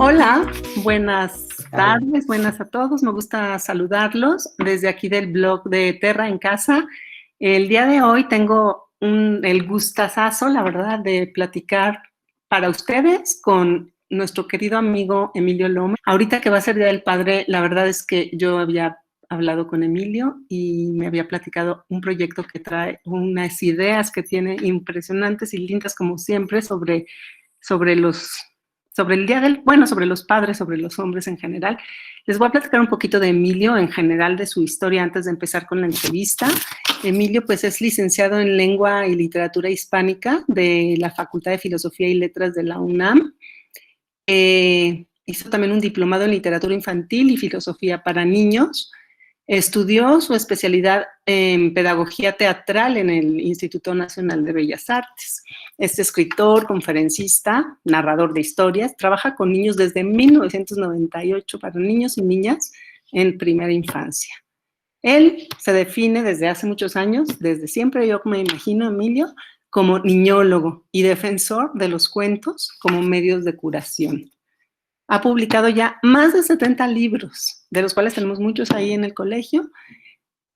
Hola, buenas tardes, buenas a todos. Me gusta saludarlos desde aquí del blog de Terra en Casa. El día de hoy tengo el gustazazo, la verdad, de platicar para ustedes con nuestro querido amigo Emilio Lómez. Ahorita que va a ser Día del Padre, la verdad es que yo había hablado con Emilio y me había platicado un proyecto que trae unas ideas que tiene impresionantes y lindas como siempre sobre el día sobre los padres, sobre los hombres en general. Les voy a platicar un poquito de Emilio en general, de su historia antes de empezar con la entrevista. Emilio pues es licenciado en Lengua y Literatura Hispánica de la Facultad de Filosofía y Letras de la UNAM. Hizo también un diplomado en Literatura Infantil y Filosofía para Niños. Estudió su especialidad en Pedagogía Teatral en el Instituto Nacional de Bellas Artes. Es escritor, conferencista, narrador de historias. Trabaja con niños desde 1998 para niños y niñas en primera infancia. Él se define desde hace muchos años, desde siempre yo me imagino, Emilio, como niñólogo y defensor de los cuentos como medios de curación. Ha publicado ya más de 70 libros, de los cuales tenemos muchos ahí en el colegio,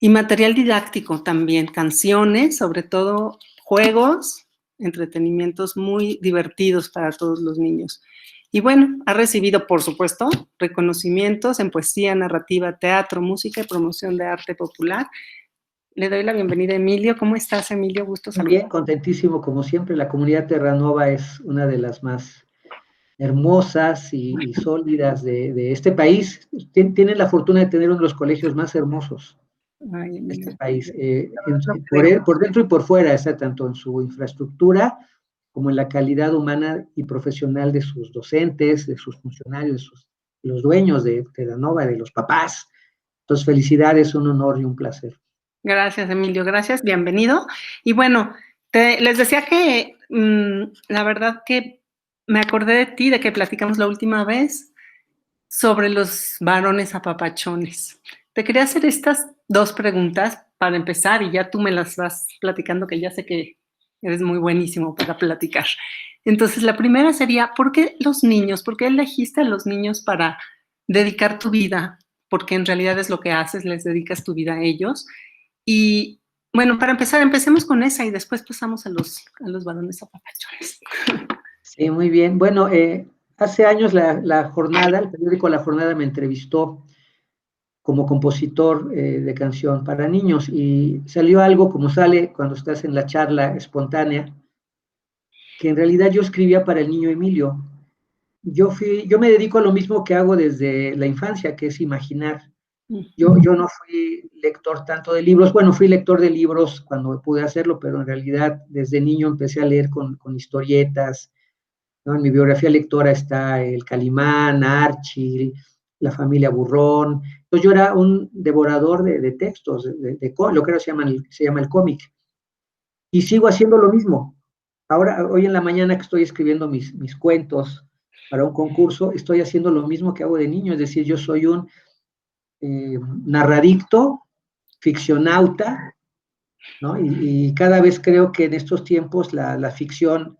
y material didáctico también, canciones, sobre todo juegos, entretenimientos muy divertidos para todos los niños. Y bueno, ha recibido, por supuesto, reconocimientos en poesía, narrativa, teatro, música y promoción de arte popular. Le doy la bienvenida a Emilio. ¿Cómo estás, Emilio? Gusto saludarte. Bien, contentísimo, como siempre. La comunidad Terranova es una de las más hermosas y sólidas de este país. Tienen la fortuna de tener uno de los colegios más hermosos de este país. Por dentro y por fuera, está tanto en su infraestructura como en la calidad humana y profesional de sus docentes, de sus funcionarios, de los dueños de Terranova, de los papás. Entonces, felicidades, un honor y un placer. Gracias, Emilio, gracias, bienvenido. Y bueno, les decía que la verdad que me acordé de ti, de que platicamos la última vez sobre los varones apapachones. Te quería hacer estas dos preguntas para empezar y ya tú me las vas platicando, que ya sé que eres muy buenísimo para platicar. Entonces, la primera sería, ¿por qué los niños? ¿Por qué elegiste a los niños para dedicar tu vida? Porque en realidad es lo que haces, les dedicas tu vida a ellos. Y bueno, para empezar, empecemos con esa y después pasamos a los varones apapachones. Sí, muy bien. Bueno, hace años la Jornada, el periódico La Jornada me entrevistó como compositor de canción para niños y salió algo como sale cuando estás en la charla espontánea, que en realidad yo escribía para el niño Emilio. Yo me dedico a lo mismo que hago desde la infancia, que es imaginar. Yo no fui lector tanto de libros, bueno, fui lector de libros cuando pude hacerlo, pero en realidad desde niño empecé a leer con historietas, ¿no? En mi biografía lectora está el Calimán, Archie, la familia Burrón. Entonces yo era un devorador de textos, lo que ahora se llama el cómic. Y sigo haciendo lo mismo. Ahora, hoy en la mañana que estoy escribiendo mis cuentos para un concurso, estoy haciendo lo mismo que hago de niño, es decir, yo soy un narradicto, ficcionauta, ¿no? Y cada vez creo que en estos tiempos la ficción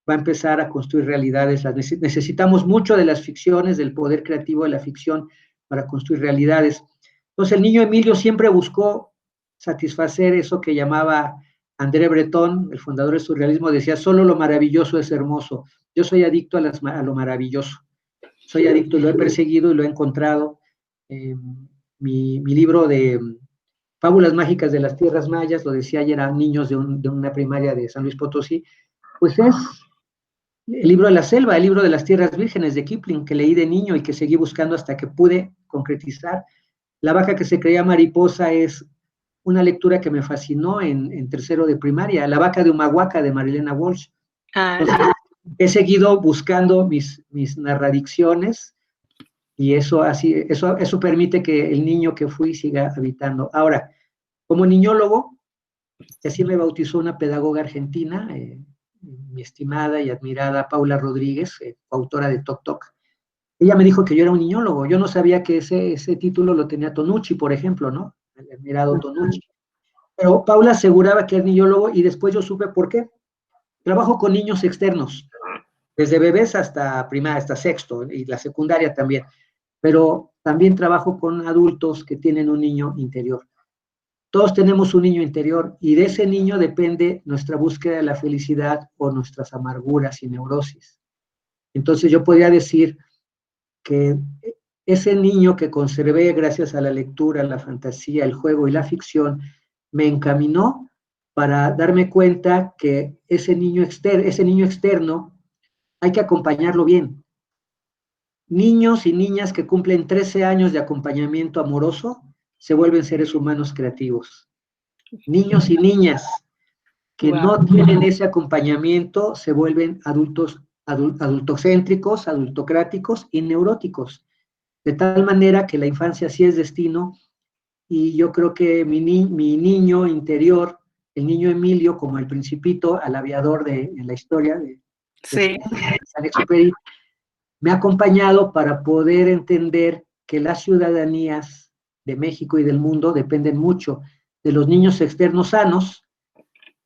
va a empezar a construir realidades. Necesitamos mucho de las ficciones, del poder creativo de la ficción para construir realidades. Entonces el niño Emilio siempre buscó satisfacer eso que llamaba André Breton, el fundador del surrealismo, decía, solo lo maravilloso es hermoso. Yo soy adicto a lo maravilloso. Soy adicto, lo he perseguido y lo he encontrado. Mi libro de Fábulas Mágicas de las Tierras Mayas, lo decía ayer a niños de una primaria de San Luis Potosí, pues es el libro de la selva, el libro de las tierras vírgenes de Kipling, que leí de niño y que seguí buscando hasta que pude concretizar. La vaca que se creía mariposa es una lectura que me fascinó en tercero de primaria, La vaca de Humahuaca de Marilena Walsh. Entonces, he seguido buscando mis narradicciones y eso permite que el niño que fui siga habitando. Ahora, como niñólogo, así me bautizó una pedagoga argentina, mi estimada y admirada Paula Rodríguez, autora de Toc Toc. Ella me dijo que yo era un niñólogo. Yo no sabía que ese título lo tenía Tonucci, por ejemplo, ¿no? El admirado Tonucci. Pero Paula aseguraba que era niñólogo y después yo supe por qué. Trabajo con niños externos. desde bebés hasta primaria, hasta sexto, y la secundaria también. Pero también trabajo con adultos que tienen un niño interior. Todos tenemos un niño interior y de ese niño depende nuestra búsqueda de la felicidad o nuestras amarguras y neurosis. Entonces yo podría decir que ese niño que conservé gracias a la lectura, la fantasía, el juego y la ficción, me encaminó para darme cuenta que ese niño externo hay que acompañarlo bien. Niños y niñas que cumplen 13 años de acompañamiento amoroso se vuelven seres humanos creativos. Niños y niñas que no tienen ese acompañamiento se vuelven adultocéntricos, adultocráticos y neuróticos. De tal manera que la infancia sí es destino, y yo creo que mi niño interior, el niño Emilio, como el principito, al aviador en la historia de Saint-Exupéry, me ha acompañado para poder entender que las ciudadanías de México y del mundo dependen mucho de los niños externos sanos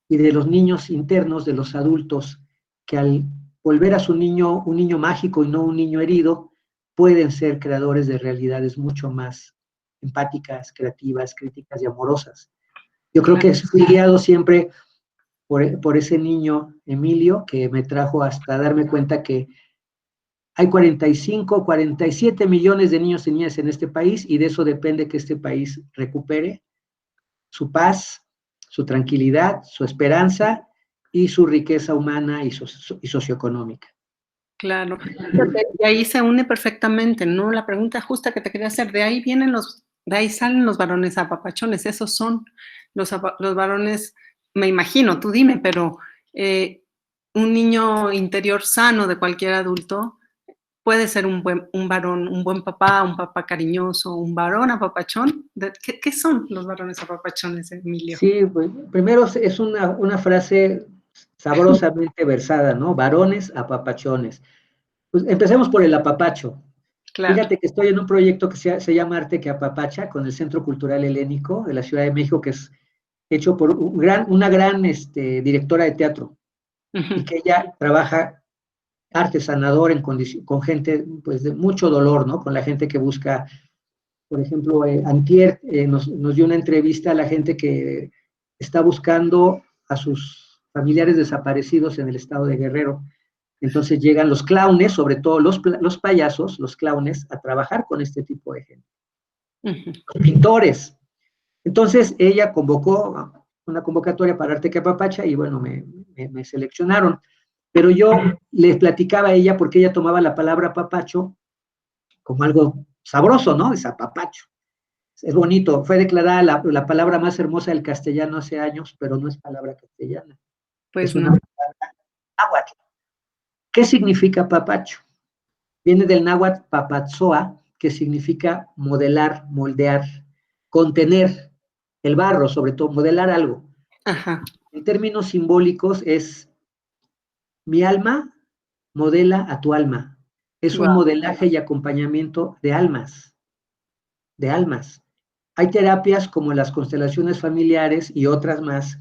y de los niños internos, de los adultos, que al volver a su niño un niño mágico y no un niño herido, pueden ser creadores de realidades mucho más empáticas, creativas, críticas y amorosas. Yo creo que fui guiado siempre por ese niño Emilio, que me trajo hasta darme cuenta que hay 45, 47 millones de niños y niñas en este país, y de eso depende que este país recupere su paz, su tranquilidad, su esperanza y su riqueza humana y socioeconómica. Claro, y ahí se une perfectamente, ¿no? La pregunta justa que te quería hacer, de ahí salen los varones apapachones, esos son los varones, me imagino, tú dime, pero un niño interior sano de cualquier adulto puede ser un varón, un buen papá, un papá cariñoso, un varón apapachón. ¿Qué son los varones apapachones, Emilio? Sí, pues, primero es una frase sabrosamente versada, ¿no? Varones apapachones. Pues empecemos por el apapacho. Claro. Fíjate que estoy en un proyecto que se llama Arte que Apapacha, con el Centro Cultural Helénico de la Ciudad de México, que es hecho por una gran directora de teatro, y que ella trabaja arte sanador con gente pues, de mucho dolor, ¿no? Con la gente que busca, por ejemplo, antier nos dio una entrevista a la gente que está buscando a sus familiares desaparecidos en el estado de Guerrero. Entonces llegan los clownes, sobre todo los payasos, los clownes, a trabajar con este tipo de gente. Los pintores. Entonces ella convocó una convocatoria para Arte que Apapacha y bueno, me seleccionaron. Pero yo les platicaba a ella porque ella tomaba la palabra apapacho como algo sabroso, ¿no? Es apapacho. Es bonito. Fue declarada la palabra más hermosa del castellano hace años, pero no es palabra castellana. Pues es una palabra náhuatl. ¿Qué significa apapacho? Viene del náhuatl papatzoa, que significa modelar, moldear, contener el barro, sobre todo, modelar algo. Ajá. En términos simbólicos es mi alma modela a tu alma. Es un modelaje y acompañamiento de almas, de almas. Hay terapias como las constelaciones familiares y otras más,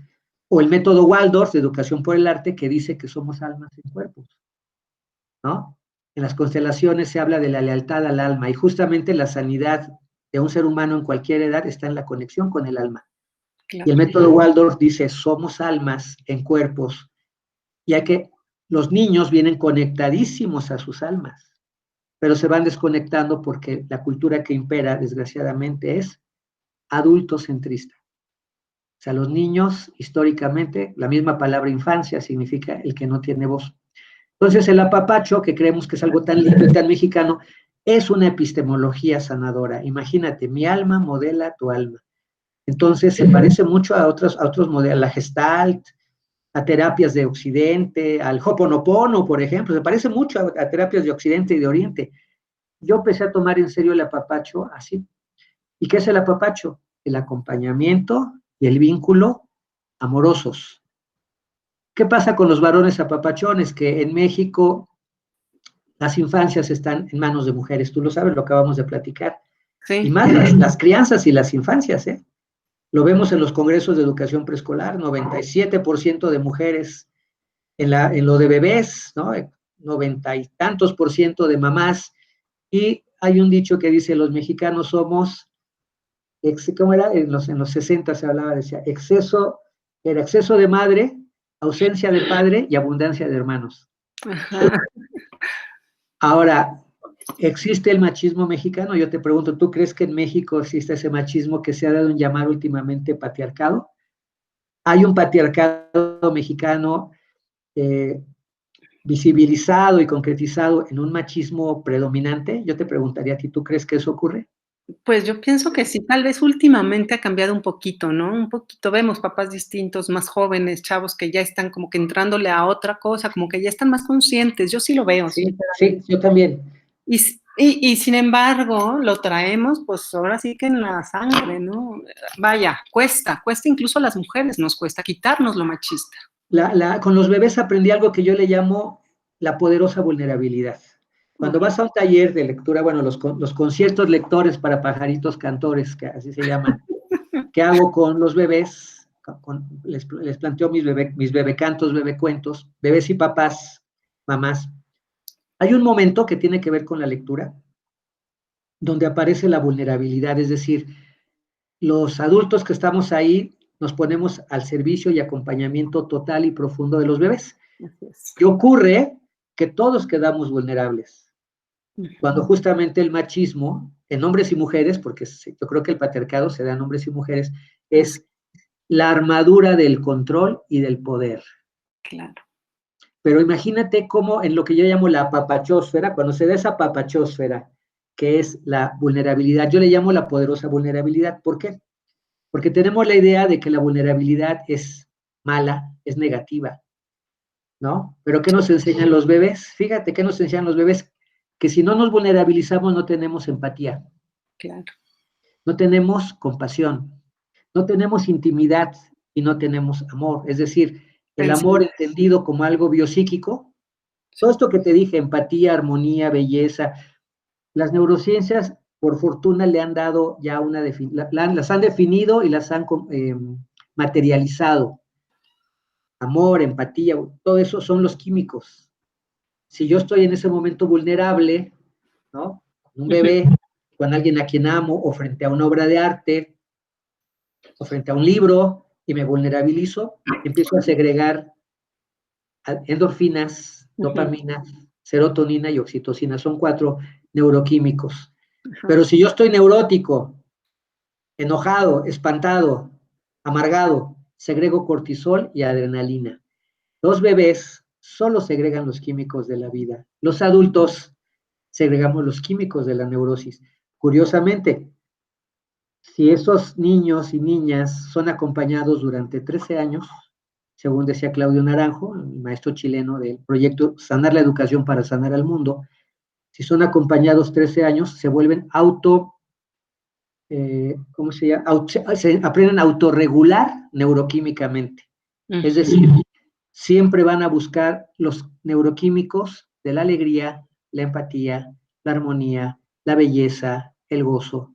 o el método Waldorf de educación por el arte, que dice que somos almas en cuerpos, ¿no? En las constelaciones se habla de la lealtad al alma, y justamente la sanidad de un ser humano en cualquier edad está en la conexión con el alma. Claro. Y el método Waldorf dice, somos almas en cuerpos, ya que los niños vienen conectadísimos a sus almas, pero se van desconectando porque la cultura que impera, desgraciadamente, es adultocentrista. O sea, los niños, históricamente, la misma palabra infancia significa el que no tiene voz. Entonces, el apapacho, que creemos que es algo tan lindo y tan mexicano, es una epistemología sanadora. Imagínate, mi alma modela tu alma. Entonces, se parece mucho a otros modelos, a la Gestalt, a terapias de Occidente, al Hoponopono, por ejemplo. Se parece mucho a terapias de Occidente y de Oriente. Yo empecé a tomar en serio el apapacho así. ¿Y qué es el apapacho? El acompañamiento y el vínculo amorosos. ¿Qué pasa con los varones apapachones? Que en México las infancias están en manos de mujeres, tú lo sabes, lo acabamos de platicar. Sí. Y más las crianzas y las infancias, ¿eh? Lo vemos en los congresos de educación preescolar, 97% de mujeres en lo de bebés, ¿no? 90 y tantos % de mamás, y hay un dicho que dice, los mexicanos somos, ¿cómo era? En los 60 se hablaba, decía, exceso de madre, ausencia de padre y abundancia de hermanos. Ajá. Ahora, ¿existe el machismo mexicano? Yo te pregunto, ¿tú crees que en México existe ese machismo que se ha dado en llamar últimamente patriarcado? ¿Hay un patriarcado mexicano visibilizado y concretizado en un machismo predominante? Yo te preguntaría a ti, ¿tú crees que eso ocurre? Pues yo pienso que sí, tal vez últimamente ha cambiado un poquito, ¿no? Un poquito, vemos papás distintos, más jóvenes, chavos que ya están como que entrándole a otra cosa, como que ya están más conscientes, yo sí lo veo, Sí, sinceramente. sí, yo también. Y sin embargo, lo traemos, pues ahora sí que en la sangre, ¿no? Vaya, cuesta incluso a las mujeres nos cuesta quitarnos lo machista. Con los bebés aprendí algo que yo le llamo la poderosa vulnerabilidad. Cuando vas a un taller de lectura, bueno, los conciertos lectores para pajaritos cantores, que así se llaman, ¿qué hago con los bebés? Les planteo mis bebecantos, bebecuentos, bebés y papás, mamás. Hay un momento que tiene que ver con la lectura, donde aparece la vulnerabilidad, es decir, los adultos que estamos ahí nos ponemos al servicio y acompañamiento total y profundo de los bebés. Así es. Y ocurre que todos quedamos vulnerables, cuando justamente el machismo, en hombres y mujeres, porque yo creo que el patriarcado se da en hombres y mujeres, es la armadura del control y del poder. Claro. Pero imagínate cómo en lo que yo llamo la papachósfera, cuando se da esa papachósfera, que es la vulnerabilidad, yo le llamo la poderosa vulnerabilidad. ¿Por qué? Porque tenemos la idea de que la vulnerabilidad es mala, es negativa, ¿no? Pero ¿qué nos enseñan los bebés? Fíjate, ¿qué nos enseñan los bebés? Que si no nos vulnerabilizamos no tenemos empatía, Claro. no tenemos compasión, no tenemos intimidad y no tenemos amor. Es decir, el amor entendido como algo biopsíquico, todo esto que te dije, empatía, armonía, belleza, las neurociencias, por fortuna, le han dado ya una definición, las han definido y las han materializado. Amor, empatía, todo eso son los químicos. Si yo estoy en ese momento vulnerable, ¿no? Con un bebé, con alguien a quien amo, o frente a una obra de arte, o frente a un libro, y me vulnerabilizo, empiezo a segregar endorfinas, dopaminas, serotonina y oxitocina. Son 4 neuroquímicos. Pero si yo estoy neurótico, enojado, espantado, amargado, segrego cortisol y adrenalina. Los bebés solo segregan los químicos de la vida. Los adultos segregamos los químicos de la neurosis. Curiosamente, si esos niños y niñas son acompañados durante 13 años, según decía Claudio Naranjo, el maestro chileno del proyecto Sanar la Educación para Sanar al Mundo, si son acompañados 13 años, se vuelven ¿cómo se llama? Se aprenden a autorregular neuroquímicamente. Es decir, siempre van a buscar los neuroquímicos de la alegría, la empatía, la armonía, la belleza, el gozo.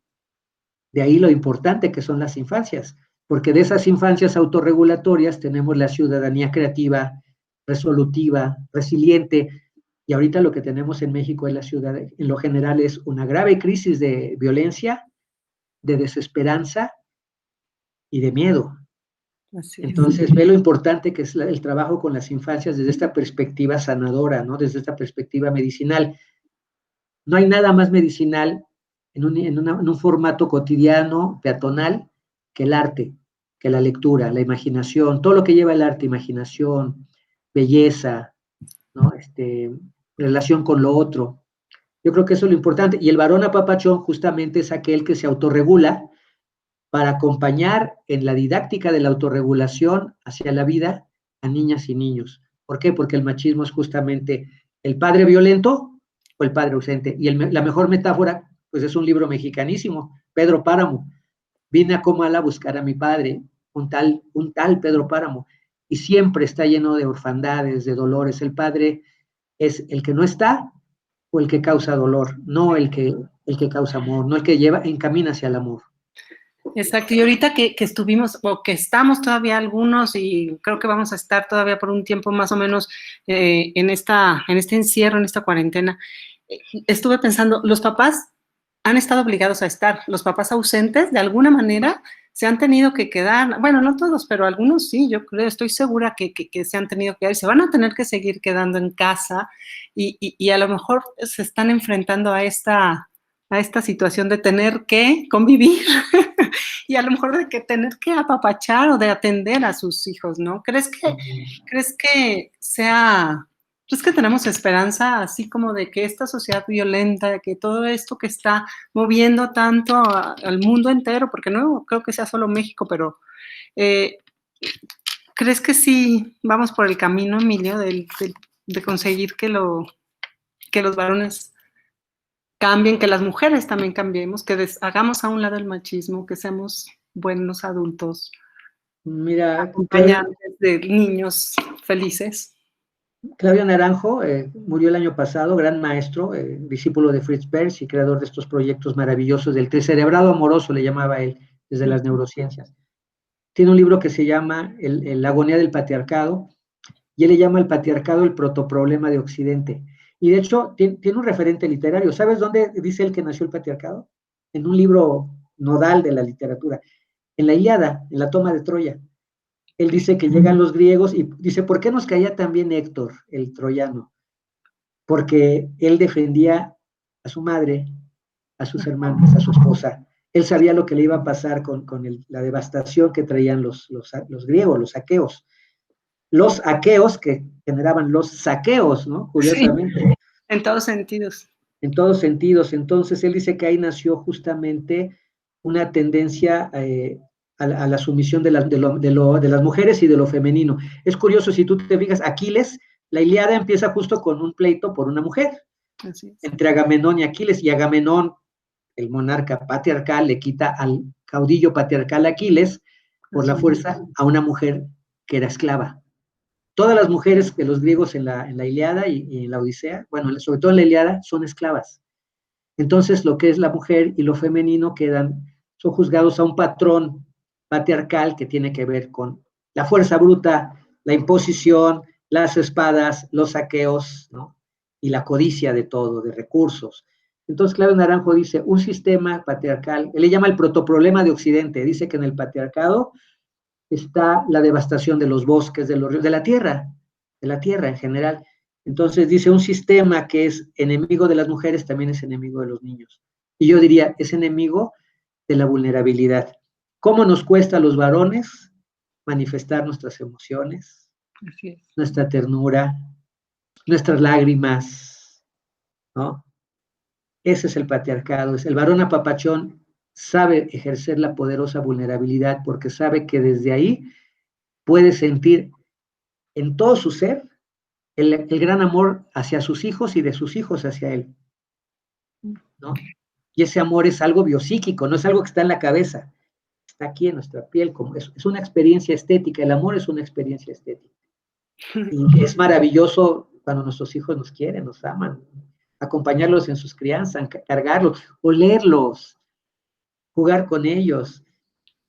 De ahí lo importante que son las infancias, porque de esas infancias autorregulatorias tenemos la ciudadanía creativa, resolutiva, resiliente, y ahorita lo que tenemos en México en la ciudad, en lo general, es una grave crisis de violencia, de desesperanza y de miedo. Entonces, ve lo importante que es el trabajo con las infancias desde esta perspectiva sanadora, ¿no? Desde esta perspectiva medicinal. No hay nada más medicinal en un formato cotidiano, peatonal, que el arte, que la lectura, la imaginación, todo lo que lleva el arte, imaginación, belleza, ¿no? Relación con lo otro. Yo creo que eso es lo importante. Y el varón apapachón justamente es aquel que se autorregula para acompañar en la didáctica de la autorregulación hacia la vida a niñas y niños. ¿Por qué? Porque el machismo es justamente el padre violento o el padre ausente. Y la mejor metáfora, pues es un libro mexicanísimo, Pedro Páramo. Vine a Comala a buscar a mi padre, un tal Pedro Páramo, y siempre está lleno de orfandades, de dolores. El padre es el que no está o el que causa dolor, no el que causa amor, no el que encamina hacia el amor. Exacto, y ahorita que estuvimos, o que estamos todavía algunos, y creo que vamos a estar todavía por un tiempo más o menos en este encierro, en esta cuarentena, estuve pensando, los papás han estado obligados a estar, los papás ausentes, de alguna manera, se han tenido que quedar, bueno, no todos, pero algunos sí, yo creo, estoy segura que se han tenido que quedar, y se van a tener que seguir quedando en casa, y a lo mejor se están enfrentando a esta situación de tener que convivir y a lo mejor de que tener que apapachar o de atender a sus hijos, ¿no? ¿Crees que sea, crees que tenemos esperanza así como de que esta sociedad violenta, de que todo esto que está moviendo tanto al mundo entero, porque no creo que sea solo México, pero eh, ¿crees que sí vamos por el camino, Emilio, de conseguir que los varones cambien, que las mujeres también cambiemos, que hagamos a un lado el machismo, que seamos buenos adultos, Mira, acompañantes de niños felices? Claudio Naranjo murió el año pasado, gran maestro, discípulo de Fritz Perls y creador de estos proyectos maravillosos del tricerebrado amoroso, le llamaba él, desde las neurociencias. Tiene un libro que se llama La agonía del patriarcado, y él le llama al patriarcado el protoproblema de Occidente. Y de hecho, tiene un referente literario. ¿Sabes dónde dice él que nació el patriarcado? En un libro nodal de la literatura. En la Ilíada, en la toma de Troya. Él dice que llegan los griegos y dice, ¿por qué nos caía tan bien Héctor, el troyano? Porque él defendía a su madre, a sus hermanos, a su esposa. Él sabía lo que le iba a pasar con la devastación que traían los griegos, los aqueos. Los aqueos que generaban los saqueos, ¿no? Sí, Curiosamente. en todos sentidos. En todos sentidos. Entonces, él dice que ahí nació justamente una tendencia a la sumisión de las mujeres y de lo femenino. Es curioso, si tú te fijas, Aquiles, la Ilíada empieza justo con un pleito por una mujer, entre Agamenón y Aquiles, y Agamenón, el monarca patriarcal, le quita al caudillo patriarcal Aquiles por la fuerza a una mujer que era esclava. Todas las mujeres de los griegos en la Ilíada y en la Odisea, bueno, sobre todo en la Ilíada, son esclavas. Entonces, lo que es la mujer y lo femenino son juzgados a un patrón patriarcal que tiene que ver con la fuerza bruta, la imposición, las espadas, los saqueos, ¿no? Y la codicia de todo, de recursos. Entonces, Claudio Naranjo dice, un sistema patriarcal, él le llama el protoproblema de Occidente, dice que en el patriarcado está la devastación de los bosques, de los ríos, de la tierra en general. Entonces dice, un sistema que es enemigo de las mujeres también es enemigo de los niños. Y yo diría, es enemigo de la vulnerabilidad. ¿Cómo nos cuesta a los varones manifestar nuestras emociones, nuestra ternura, nuestras lágrimas, ¿no? Ese es el patriarcado. El varón apapachón sabe ejercer la poderosa vulnerabilidad porque sabe que desde ahí puede sentir en todo su ser el gran amor hacia sus hijos y de sus hijos hacia él, ¿no? Y ese amor es algo biopsíquico, no es algo que está en la cabeza, está aquí en nuestra piel, como es una experiencia estética, el amor es una experiencia estética. Y es maravilloso cuando nuestros hijos nos quieren, nos aman, acompañarlos en sus crianzas, cargarlos, olerlos, jugar con ellos.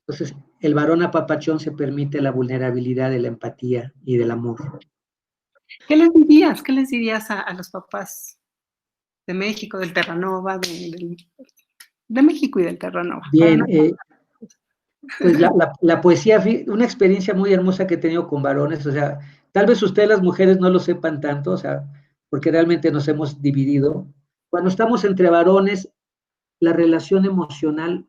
Entonces, el varón apapachón se permite la vulnerabilidad de la empatía y del amor. ¿Qué les dirías? ¿Qué les dirías a los papás de México, del Terranova, de México y del Terranova? Bien, pues la poesía, una experiencia muy hermosa que he tenido con varones, o sea, tal vez ustedes las mujeres no lo sepan tanto, o sea, porque realmente nos hemos dividido. Cuando estamos entre varones, la relación emocional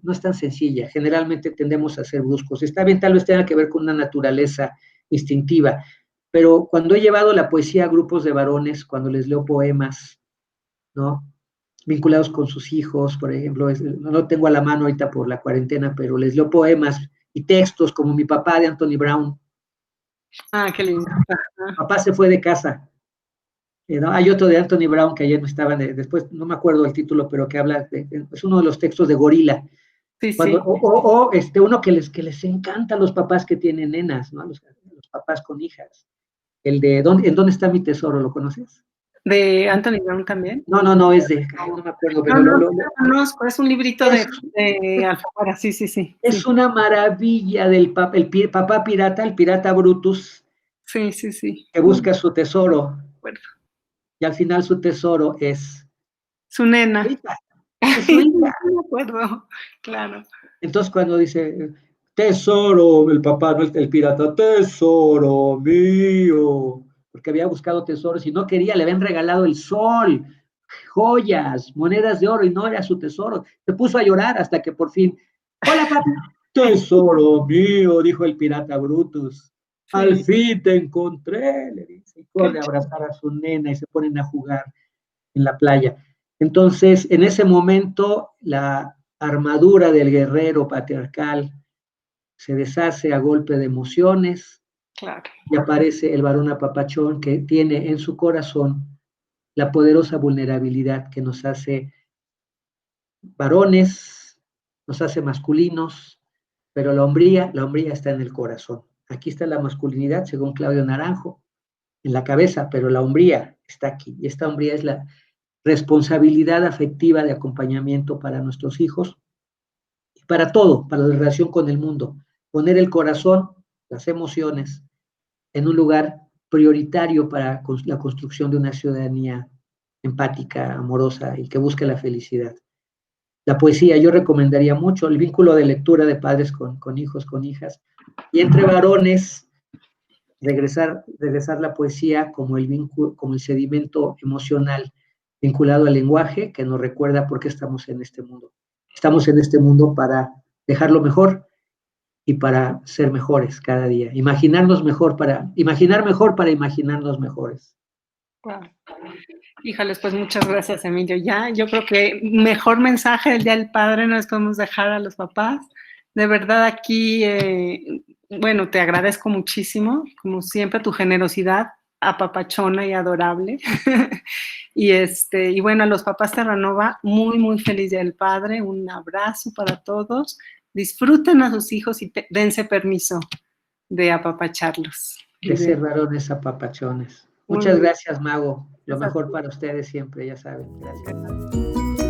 no es tan sencilla, generalmente tendemos a ser bruscos. Está bien, tal vez tenga que ver con una naturaleza instintiva, pero cuando he llevado la poesía a grupos de varones, cuando les leo poemas, ¿no? Vinculados con sus hijos, por ejemplo, no lo tengo a la mano ahorita por la cuarentena, pero les leo poemas y textos como Mi papá de Anthony Brown. Ah, qué lindo. Papá se fue de casa. ¿No? Hay otro de Anthony Brown que ayer no estaba, después no me acuerdo el título, pero que habla, es uno de los textos de Gorila. Sí, Cuando, sí. Uno que les encanta a los papás que tienen nenas, ¿no? Los papás con hijas. El de ¿En dónde está mi tesoro? ¿Lo conoces? ¿De Anthony Brown también? No, es de, no me acuerdo, pero no conozco, es un librito de Alfaguara, sí. Es una maravilla del papá pirata, el pirata Brutus, Sí. que busca su tesoro, Bueno. y al final su tesoro es su nena. Es su hija. No me acuerdo, claro. Entonces cuando dice, tesoro, el papá, no el pirata, tesoro mío, porque había buscado tesoros y no quería, le habían regalado el sol, joyas, monedas de oro, y no era su tesoro. Se puso a llorar hasta que por fin, hola papi, tesoro mío, dijo el pirata Brutus. Sí. Al fin te encontré, le dice, y corre a abrazar a su nena y se ponen a jugar en la playa. Entonces, en ese momento, la armadura del guerrero patriarcal se deshace a golpe de emociones, claro. Y aparece el varón apapachón que tiene en su corazón la poderosa vulnerabilidad que nos hace varones, nos hace masculinos, pero la hombría está en el corazón. Aquí está la masculinidad, según Claudio Naranjo, en la cabeza, pero la hombría está aquí. Y esta hombría es la responsabilidad afectiva de acompañamiento para nuestros hijos y para todo, para la relación con el mundo. Poner el corazón, las emociones, en un lugar prioritario para la construcción de una ciudadanía empática, amorosa y que busque la felicidad. La poesía, yo recomendaría mucho el vínculo de lectura de padres con hijos, con hijas, y entre varones, regresar la poesía como el vínculo, como el sedimento emocional vinculado al lenguaje que nos recuerda por qué estamos en este mundo. Estamos en este mundo para dejarlo mejor y para ser mejores cada día. Imaginar mejor para imaginarnos mejores. Wow. Híjoles, pues muchas gracias, Emilio. Ya, yo creo que mejor mensaje del Día del Padre nos podemos dejar a los papás. De verdad aquí, bueno, te agradezco muchísimo, como siempre, tu generosidad apapachona y adorable. y bueno, a los papás Terranova, muy feliz Día del Padre. Un abrazo para todos. Disfruten a sus hijos y dense permiso de apapacharlos. De ser varones apapachones. Muchas gracias, Mago. Lo mejor para ustedes siempre, ya saben. Gracias.